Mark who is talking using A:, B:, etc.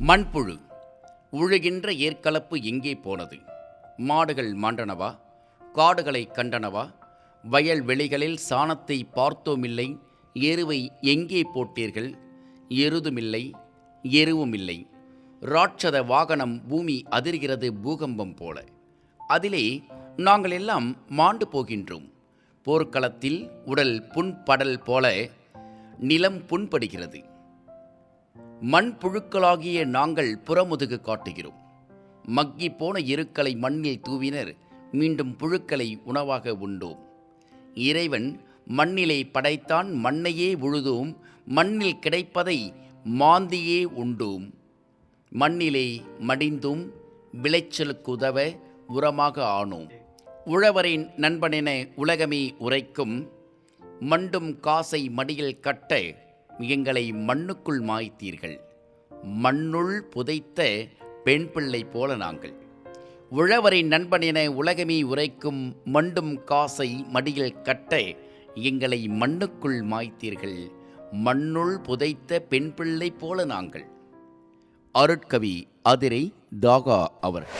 A: மண்புழு உழுகின்ற ஏற்கலப்பு எங்கே போனது? மாடுகள் மாண்டனவா? காடுகளை கண்டனவா? வயல்வெளிகளில் சாணத்தை பார்த்தோமில்லை. எருவை எங்கே போட்டீர்கள்? எருதுமில்லை, எருவுமில்லை. ராட்சத வாகனம் பூமி அதிர்கிறது பூகம்பம் போல. அதிலே நாங்கள் எல்லாம் மாண்டு போகின்றோம். போர்க்களத்தில் உடல் புண்படல் போல நிலம் புண்படுகிறது. மண் புழுக்களாகிய நாங்கள் புறமுதுகு காட்டுகிறோம். மக்கி போன எருக்களை மண்ணில் தூவினர், மீண்டும் புழுக்களை உணவாக உண்டோம். இறைவன் மண்ணிலே படைத்தான், மண்ணையே உழுதோம். மண்ணில் கிடைப்பதை மாந்தியே உண்டோம். மண்ணிலே மடிந்தும் விளைச்சலுக்கு உதவ உரமாக ஆனோம். உழவரின் நண்பனென உலகமே உரைக்கும் மண்டும் காசை மடியில் கட்ட எங்களை மண்ணுக்குள் மாய்த்தீர்கள். மண்ணுள் புதைத்த பெண் பிள்ளை போல நாங்கள். உழவரின் நண்பன் என உலகமே உரைக்கும் மண்டும் காசை மடியில் கட்ட எங்களை மண்ணுக்குள் மாய்த்தீர்கள். மண்ணுள் புதைத்த பெண் பிள்ளை போல நாங்கள். அருட்கவி அதிரை தாகா அவர்கள்.